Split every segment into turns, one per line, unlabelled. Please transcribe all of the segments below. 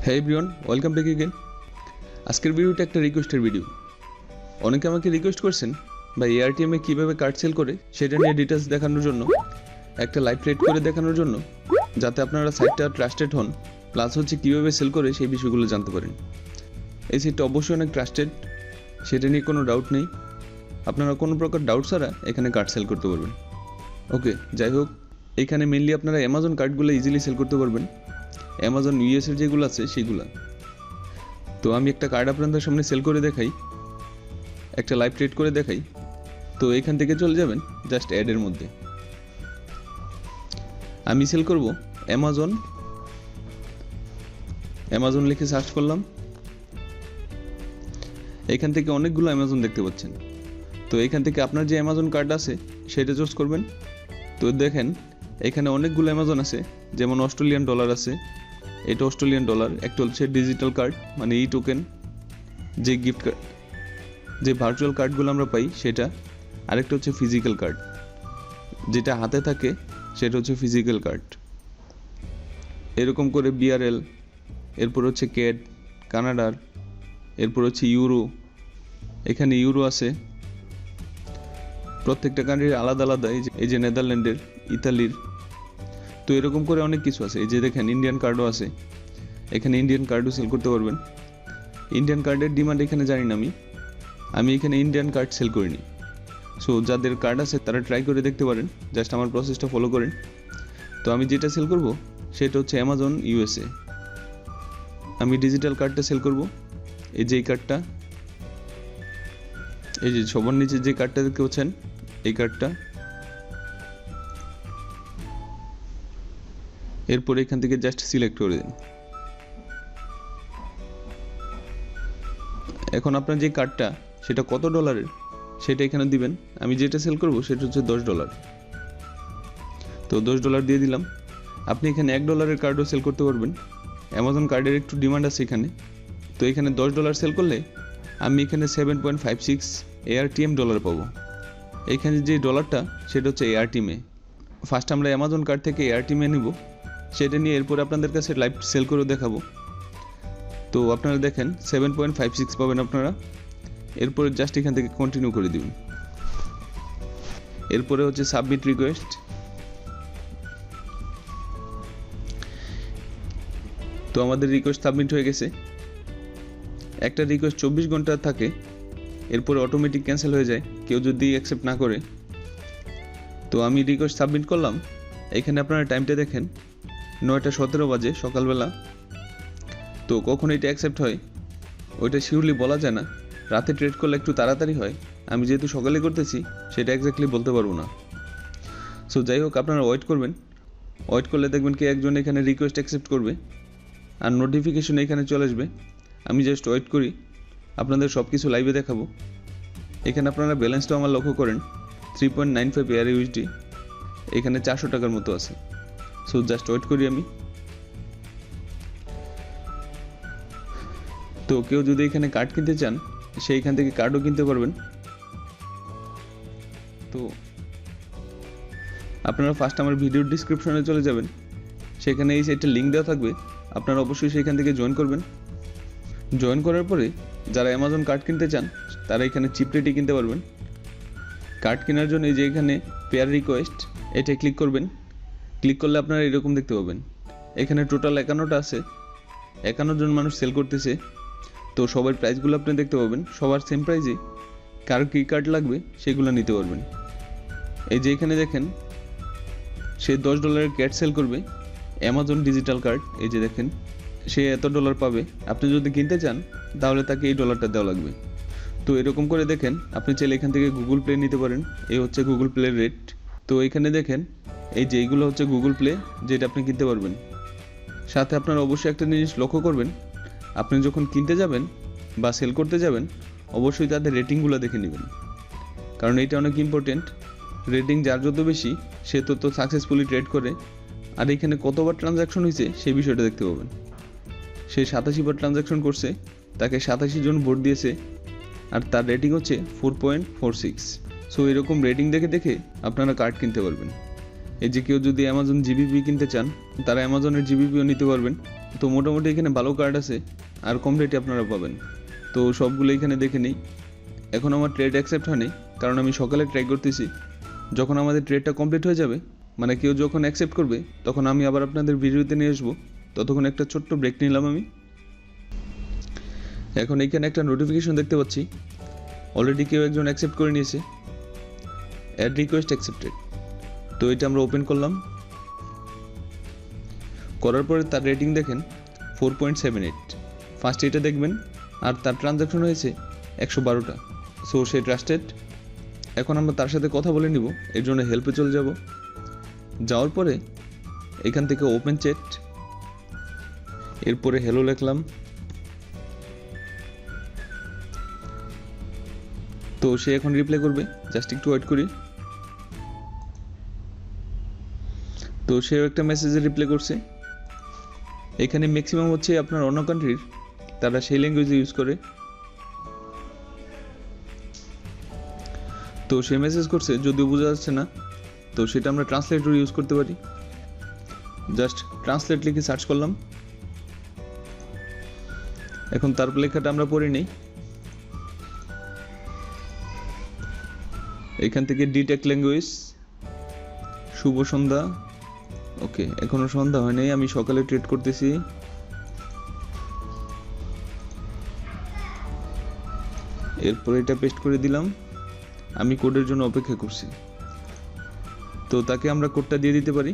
হে everyone, welcome back again. আজকের ভিডিওটা একটা রিকোয়েস্টের ভিডিও। অনেকে আমাকে রিকোয়েস্ট করছেন ভাই Airtm এ কীভাবে কার্ড সেল করে সেটা নিয়ে ডিটেলস দেখানোর জন্য, একটা লাইভ ট্রেড করে দেখানোর জন্য, যাতে আপনারা সাইটটা ট্রাস্টেড হন, প্লাস হচ্ছে কীভাবে সেল করে সেই বিষয়গুলো জানতে পারেন। এই সাইটটা অবশ্যই অনেক ট্রাস্টেড, সেটা নিয়ে কোনো ডাউট নেই। আপনারা কোনো প্রকার ডাউট ছাড়া এখানে কার্ড সেল করতে পারবেন। ওকে, যাই হোক, এখানে মেনলি আপনারা অ্যামাজন কার্ডগুলো ইজিলি সেল করতে পারবেন। অ্যামাজন ইউএসের যেগুলো আছে সেগুলো। তো আমি একটা কার্ড আপনাদের সামনে সেল করে দেখাই, একটা লাইভ ট্রেড করে দেখাই। তো এখান থেকে চলে যাবেন জাস্ট অ্যাডের মধ্যে। আমি সেল করব অ্যামাজন লিখে সার্চ করলাম। এখান থেকে অনেকগুলো অ্যামাজন দেখতে পাচ্ছেন। তো এখান থেকে আপনার যে অ্যামাজন কার্ড আছে সেটা চুজ করবেন। তো দেখেন এখানে অনেকগুলো অ্যামাজন আছে, যেমন অস্ট্রেলিয়ান ডলার আছে, এটা অস্ট্রেলিয়ান ডলার। একটা হচ্ছে ডিজিটাল কার্ড, মানে ই টোকেন, যে গিফট কার্ড, যে ভার্চুয়াল কার্ডগুলো আমরা পাই সেটা। আরেকটা হচ্ছে ফিজিক্যাল কার্ড, যেটা হাতে থাকে সেটা হচ্ছে ফিজিক্যাল কার্ড। এরকম করে বিআরএল, এরপর হচ্ছে ক্যাড কানাডার, এরপর হচ্ছে ইউরো, এখানে ইউরো আছে। প্রত্যেকটা কান্ট্রির আলাদা আলাদা, এই যে নেদারল্যান্ডের, ইতালির। তো এরকম করে অনেক কিছু আছে। এই যে দেখেন ইন্ডিয়ান কার্ডও আছে, এখানে ইন্ডিয়ান কার্ডও সেল করতে পারবেন। ইন্ডিয়ান কার্ডের ডিমান্ড এখানে জানি না আমি এখানে ইন্ডিয়ান কার্ড সেল করিনি। সো যাদের কার্ড আছে তারা ট্রাই করে দেখতে পারেন, জাস্ট আমার প্রসেসটা ফলো করেন। তো আমি যেটা সেল করব সেটা হচ্ছে অ্যামাজন ইউএসএ। আমি ডিজিটাল কার্ডটা সেল করব। এই যে এই কার্ডটা, এই যে সবার নিচে যে কার্ডটা দেখতে পাচ্ছেন, এই কার্ডটা। এরপর এখান থেকে জাস্ট সিলেক্ট করে দিন। এখন আপনার যে কার্ডটা সেটা কত ডলারের সেটা এখানে দিবেন। আমি যেটা সেল করব সেটা হচ্ছে $10। তো $10 দিয়ে দিলাম। আপনি এখানে $1 কার্ডও সেল করতে পারবেন। অ্যামাজন কার্ডের একটু ডিমান্ড আছে এখানে। তো এখানে $10 সেল করলে আমি এখানে 7.56 Airtm ডলার পাবো। এখানে যে ডলারটা সেটা হচ্ছে Airtm এ। ফার্স্ট আমরা অ্যামাজন কার্ড থেকে Airtm এ নিব, সেটা নিয়ে এরপর আপনাদের কাছে লাইভ সেল করে দেখাবো। তো আপনারা দেখেন 7.56 পাবেন আপনারা। এরপরে জাস্ট এখান থেকে কন্টিনিউ করে দিবেন। এরপরে হচ্ছে সাবমিট রিকোয়েস্ট। তো আমাদের রিকোয়েস্ট সাবমিট হয়ে গেছে। একটা রিকোয়েস্ট 24 ঘন্টা থাকে, এরপরে অটোমেটিক ক্যান্সেল হয়ে যায় কেউ যদি অ্যাকসেপ্ট না করে। তো আমি রিকোয়েস্ট সাবমিট করলাম। এখানে আপনারা টাইমটা দেখেন 9:17 বাজে সকালবেলা। তো কখন এটা অ্যাকসেপ্ট হয় ওইটা শিওরলি বলা যায় না। রাতে ট্রেড করলে একটু তাড়াতাড়ি হয়, আমি যেহেতু সকালে করতেছি সেটা এক্স্যাক্টলি বলতে পারবো না। সো যাই হোক, আপনারা ওয়েট করবেন। ওয়েট করলে দেখবেন কি একজন এখানে রিকোয়েস্ট অ্যাকসেপ্ট করবে আর নোটিফিকেশন এখানে চলে আসবে। আমি জাস্ট ওয়েট করি, আপনাদের সব কিছু লাইভে দেখাবো। এখানে আপনারা ব্যালেন্সটা আমার লক্ষ্য করেন 3.95 ARUSD, এখানে 400 টাকার মতো আছে। সো জাস্ট ওয়েট করি আমি। তো কেউ যদি এখানে কার্ড কিনতে চান সেইখান থেকে কার্ডও কিনতে পারবেন। তো আপনারা ফার্স্ট আমার ভিডিওর ডিসক্রিপশনে চলে যাবেন, সেখানে এই সাইটটা লিঙ্ক দেওয়া থাকবে। আপনারা অবশ্যই সেখান থেকে জয়েন করবেন। জয়েন করার পরে যারা অ্যামাজন কার্ড কিনতে চান তারা এখানে চিপ রেটে কিনতে পারবেন। কার্ড কেনার জন্য এই যে এখানে পেয়ার রিকোয়েস্ট, এটা ক্লিক করবেন। ক্লিক করলে আপনারা এরকম দেখতে পাবেন। এখানে টোটাল 51টা আছে, 51 জন মানুষ সেল করতেছে। তো সবার প্রাইসগুলো আপনি দেখতে পাবেন, সবার সেম প্রাইসে। কার কী কার্ড লাগবে সেগুলো নিতে পারবেন। এই যে এখানে দেখেন সে $10 ক্যাট সেল করবে, অ্যামাজন ডিজিটাল কার্ড। এই যে দেখেন সে এত ডলার পাবে। আপনি যদি কিনতে চান তাহলে তাকে এই ডলারটা দেওয়া লাগবে। তো এরকম করে দেখেন আপনি চাইলে এখান থেকে গুগল প্লে নিতে পারেন। এই হচ্ছে গুগল প্লের রেট। তো এখানে দেখেন এই যে এইগুলো হচ্ছে গুগল প্লে, যেটা আপনি কিনতে পারবেন। সাথে আপনারা অবশ্যই একটা জিনিস লক্ষ্য করবেন, আপনি যখন কিনতে যাবেন বা সেল করতে যাবেন অবশ্যই তাদের রেটিংগুলো দেখে নেবেন, কারণ এইটা অনেক ইম্পর্টেন্ট। রেটিং যার যত বেশি সে তত সাকসেসফুলি ট্রেড করে। আর এখানে কতবার ট্রানজ্যাকশন হয়েছে সেই বিষয়টা দেখতে পাবেন। সে 87 বার ট্রানজ্যাকশন করছে, তাকে 87 জন ভোট দিয়েছে, আর তার রেটিং হচ্ছে 4.46। সো এরকম রেটিং দেখে দেখে আপনারা কার্ড কিনতে পারবেন। এই যে কেউ যদি অ্যামাজন জিবিপি কিনতে চান তারা অ্যামাজনের জিবিপিও নিতে পারবেন, তো মোটামুটি এখানে ভালো কার্ড আছে আর কম রেটে আপনারা পাবেন। তো সবগুলো এখানে দেখে নিই। এখন আমার ট্রেড অ্যাকসেপ্ট হয়নি, কারণ আমি সকালে ট্রাই করতেছি। যখন আমাদের ট্রেডটা কমপ্লিট হয়ে যাবে, মানে কেউ যখন অ্যাকসেপ্ট করবে, তখন আমি আবার আপনাদের ভিডিওতে নিয়ে আসবো। ততক্ষণ একটা ছোট্ট ব্রেক নিলাম আমি। এখন এখানে একটা নোটিফিকেশন দেখতে পাচ্ছি, অলরেডি কেউ একজন অ্যাকসেপ্ট করে নিয়েছে, অ্যাড রিকোয়েস্ট অ্যাকসেপ্টেড। তো এটা আমরা ওপেন করলাম। করার পরে তার রেটিং দেখেন 4.78। ফার্স্ট এটা দেখবেন, আর তার ট্রানজ্যাকশন হয়েছে 112টা। সো সে ট্রাস্টেড। এখন আমরা তার সাথে কথা বলে নিব, এর জন্য হেল্পে চলে যাব। যাওয়ার পরে এখান থেকে ওপেন চ্যাট, এরপরে হ্যালো লিখলাম। তো সে এখন রিপ্লাই করবে, জাস্ট একটু ওয়েট করি। তো সেও একটা মেসেজে রিপ্লাই করছে। এখানে ম্যাক্সিমাম হচ্ছে আপনার অন্য কান্ট্রির, তারা সেই ল্যাঙ্গুয়েজ ইউজ করে। তো সে মেসেজ করছে, যদিও বোঝা যাচ্ছে না, তো সেটা আমরা ট্রান্সলেটর ইউজ করতে পারি। জাস্ট ট্রান্সলেট লিখে সার্চ করলাম। এখন তার লেখাটা আমরা পড়ে নিই। এখান থেকে ডিটেক ল্যাঙ্গুয়েজ, শুভ সন্ধ্যা। ওকে, এখনো সন্ধ্যা হয়নি, আমি সকালে ট্রেড করতেছি। এরপর এটা পেস্ট করে দিলাম। আমি কোডের জন্য অপেক্ষা করছি। তো তাকে আমরা কোডটা দিয়ে দিতে পারি।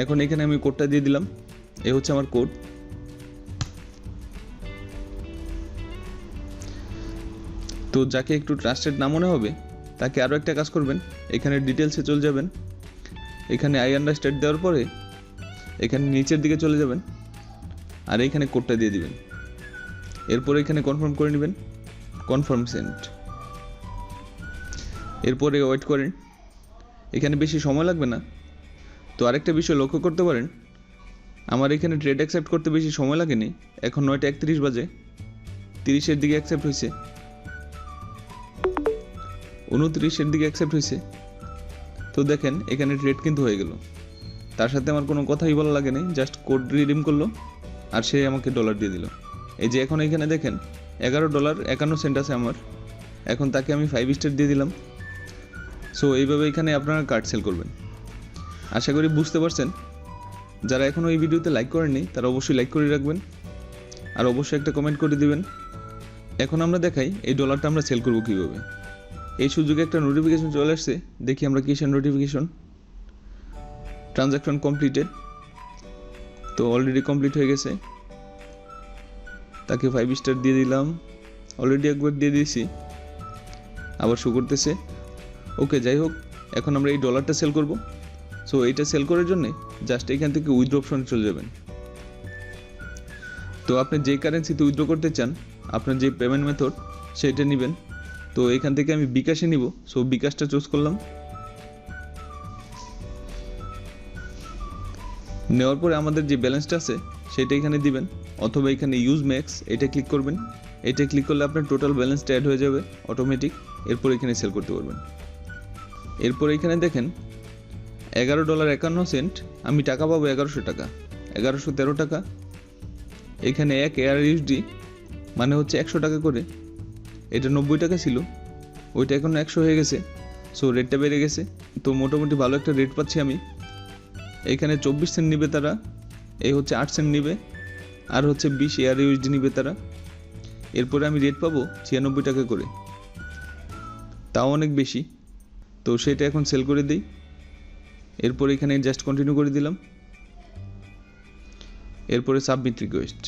এখন এখানে আমি কোডটা দিয়ে দিলাম, এ হচ্ছে আমার কোড। তো যাকে একটু ট্রাস্টেড না মনে হবে, তাকে আরও একটা কাজ করবেন, এখানে ডিটেলসে চলে যাবেন। এখানে আই আন্ডারস্ট্যান্ড দেওয়ার পরে এখানে নিচের দিকে চলে যাবেন, আর এখানে কোডটা দিয়ে দিবেন। এরপরে এখানে কনফার্ম করে নেবেন, কনফার্ম সেন্ড। এরপরে ওয়েট করেন, এখানে বেশি সময় লাগবে না। তো আরেকটা বিষয় লক্ষ্য করতে পারেন, আমার এখানে ট্রেড অ্যাকসেপ্ট করতে বেশি সময় লাগেনি। এখন 9:31 বাজে, 30-এর দিকে অ্যাকসেপ্ট হয়েছে, 29-এর দিকে অ্যাকসেপ্ট হয়েছে। তো দেখেন এখানে ট্রেড কিন্তু হয়ে গেল। তার সাথে আমার কোনো কথাই বলা লাগেনি, জাস্ট কোড রিডিম করলো আর সে আমাকে ডলার দিয়ে দিল। এই যে এখন এখানে দেখেন $11.51 আছে আমার। এখন তাকে আমি 5 স্টার দিয়ে দিলাম। সো এইভাবে এখানে আপনারা কার্ড সেল করবেন। আশা করি বুঝতে পারছেন। যারা এখনও এই ভিডিওতে লাইক করেননি, তারা অবশ্যই লাইক করে রাখবেন, আর অবশ্যই একটা কমেন্ট করে দিবেন। এখন আমরা দেখাই এই ডলারটা আমরা সেল করব কীভাবে। এই সুযোগে একটা নোটিফিকেশন চলে আসছে, দেখি আমরা কিসের নোটিফিকেশন। Transaction completed. তো অলরেডি কমপ্লিট হয়ে গেছে। তাকে 5 স্টার দিয়ে দিলাম, অলরেডি একবার দিয়ে দিয়েছি, আবার শো করতেছে। ওকে, যাই হোক, এখন আমরা এই ডলারটা সেল করব। সো এইটা সেল করার জন্য জাস্ট এখান থেকে উইথড্র অপশনে চলে যাবেন। তো আপনি যে কারেন্সিতে উইথড্র করতে চান, আপনার যে পেমেন্ট মেথড সেটা নেবেন। তো এখান থেকে আমি বিকাশে নিব, সো বিকাশটা চুজ করলাম। নেওয়ার পরে আমাদের যে ব্যালেন্সটা আছে সেটা এখানে দিবেন, অথবা এখানে ইউজ ম্যাক্স এটা ক্লিক করবেন। এটা ক্লিক করলে আপনার টোটাল ব্যালেন্সটা অ্যাড হয়ে যাবে অটোমেটিক। এরপর এখানে সেল করতে পারবেন। এরপর এখানে দেখেন $11.51, আমি টাকা পাবো 1100 টাকা, 1113 টাকা। এখানে 1 ARUSD মানে হচ্ছে 100 টাকা করে। এটা 90 টাকা ছিল, ওইটা এখন 100 হয়ে গেছে। সো রেটটা বেড়ে গেছে। তো মোটামুটি ভালো একটা রেট পাচ্ছি আমি। এখানে 24 সেন্ট নিবে তারা, এই হচ্ছে 8 সেন্ট নিবে, আর হচ্ছে 20 ARUSD নিবে তারা। এরপরে আমি রেট পাবো 96 টাকা করে, তাও অনেক বেশি। তো সেটা এখন সেল করে দিই। এরপর এখানে জাস্ট কন্টিনিউ করে দিলাম। এরপরে সাবমিট রিকোয়েস্ট।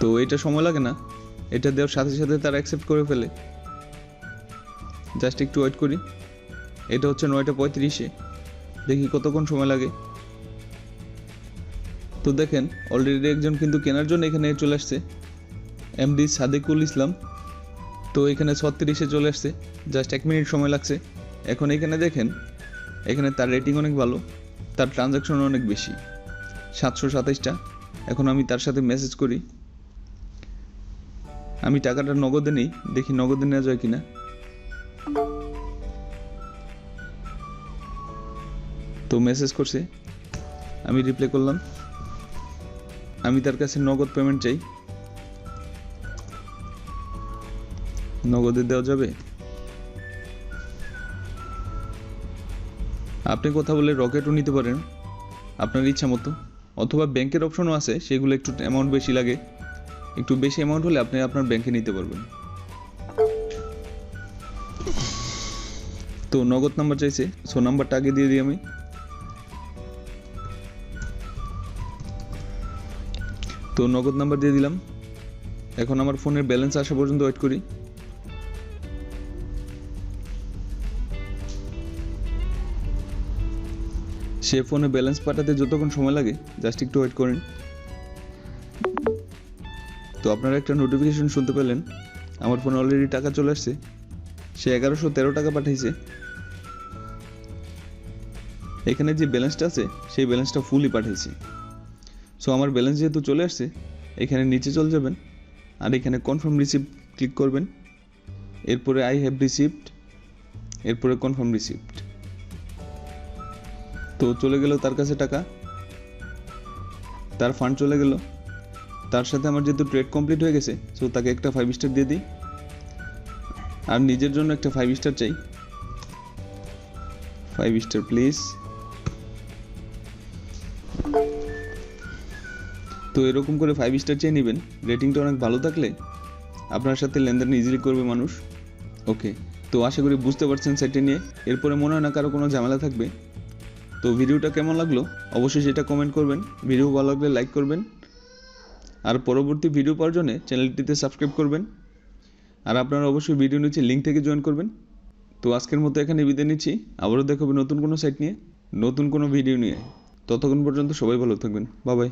তো এটা সময় লাগে না, এটা দেওয়ার সাথে সাথে তারা অ্যাকসেপ্ট করে ফেলে। জাস্ট একটু ওয়েট করি। এটা হচ্ছে 9:35, দেখি কতক্ষণ সময় লাগে। তো দেখেন অলরেডি একজন কিন্তু কেনার জন্য এখানে চলে আসছে, এমডি সাদেকুল ইসলাম। তো এখানে 36-এ চলে আসছে, জাস্ট 1 মিনিট সময় লাগছে। এখন এখানে দেখেন, এখানে তার রেটিং অনেক ভালো, তার ট্রানজ্যাকশন অনেক বেশি, 727টা। এখন আমি তার সাথে মেসেজ করি। আমি টাকাটা নগদে নেই, দেখি নগদে নেওয়া যায় কিনা। তো মেসেজ করছে, আমি রিপ্লাই করলাম। আমি তার কাছে নগদ পেমেন্ট চাই, নগদে দেওয়া যাবে? আপনি কথা বলে রকেটও নিতে পারেন আপনার ইচ্ছা মতো, অথবা ব্যাংকের অপশনও আছে, সেগুলো একটু অ্যামাউন্ট বেশি লাগে। একটু বেশি অ্যামাউন্ট হলে আপনি আপনার ব্যাংকে নিতে পারবেন। তো নগদ নাম্বার চাইছে, সো নাম্বারটা আগে দিয়ে দিই আমি। তো নগদ নাম্বার দিয়ে দিলাম। এখন আমার ফোনের ব্যালেন্স আসা পর্যন্ত ওয়েট করি। সে ফোনে ব্যালেন্স পাঠাতে যতক্ষণ সময় লাগে জাস্ট একটু ওয়েট করেন। তো আপনারা একটা নোটিফিকেশন শুনতে পেলেন, আমার ফোনে অলরেডি টাকা চলে আসছে। সে 1113 টাকা পাঠাইছে। এখানে যে ব্যালেন্সটা আছে সেই ব্যালেন্সটা ফুলই পাঠাইছে। সো আমার ব্যালেন্স যেহেতু চলে আসছে, এখানে নিচে চলে যাবেন আর এখানে কনফার্ম রিসিপ্ট ক্লিক করবেন। এরপরে আই হ্যাভ রিসিপ্ট, এরপরে কনফার্ম রিসিপ্ট। তো চলে গেল তার কাছে টাকা, তার ফান্ড চলে গেল। তার সাথে আমার যেহেতু ট্রেড কমপ্লিট হয়ে গেছে, সো তাকে একটা 5 স্টার দিয়ে দিই। আর নিজের জন্য একটা 5 স্টার চাই, 5 স্টার প্লিজ। তো এরকম করে 5 স্টার চেয়ে নেবেন। রেটিংটা অনেক ভালো থাকলে আপনার সাথে লেনদেন ইজিলি করবে মানুষ। ওকে, তো আশা করি বুঝতে পারছেন সাইটটা নিয়ে। এরপরে মনে হয় না কারো কোনো ঝামেলা থাকবে। তো ভিডিওটা কেমন লাগলো অবশ্যই সেটা কমেন্ট করবেন। ভিডিও ভালো লাগলে লাইক করবেন, আর পরবর্তী ভিডিও পাওয়ার জন্য চ্যানেলটিতে সাবস্ক্রাইব করবেন। আর আপনারা অবশ্যই ভিডিও নিচে লিঙ্ক থেকে জয়েন করবেন। তো আজকের মতো এখানে বিদায় নিচ্ছি। আবারও দেখা হবে নতুন কোনো সাইট নিয়ে, নতুন কোনো ভিডিও নিয়ে। ততক্ষণ পর্যন্ত সবাই ভালো থাকবেন। Bye bye.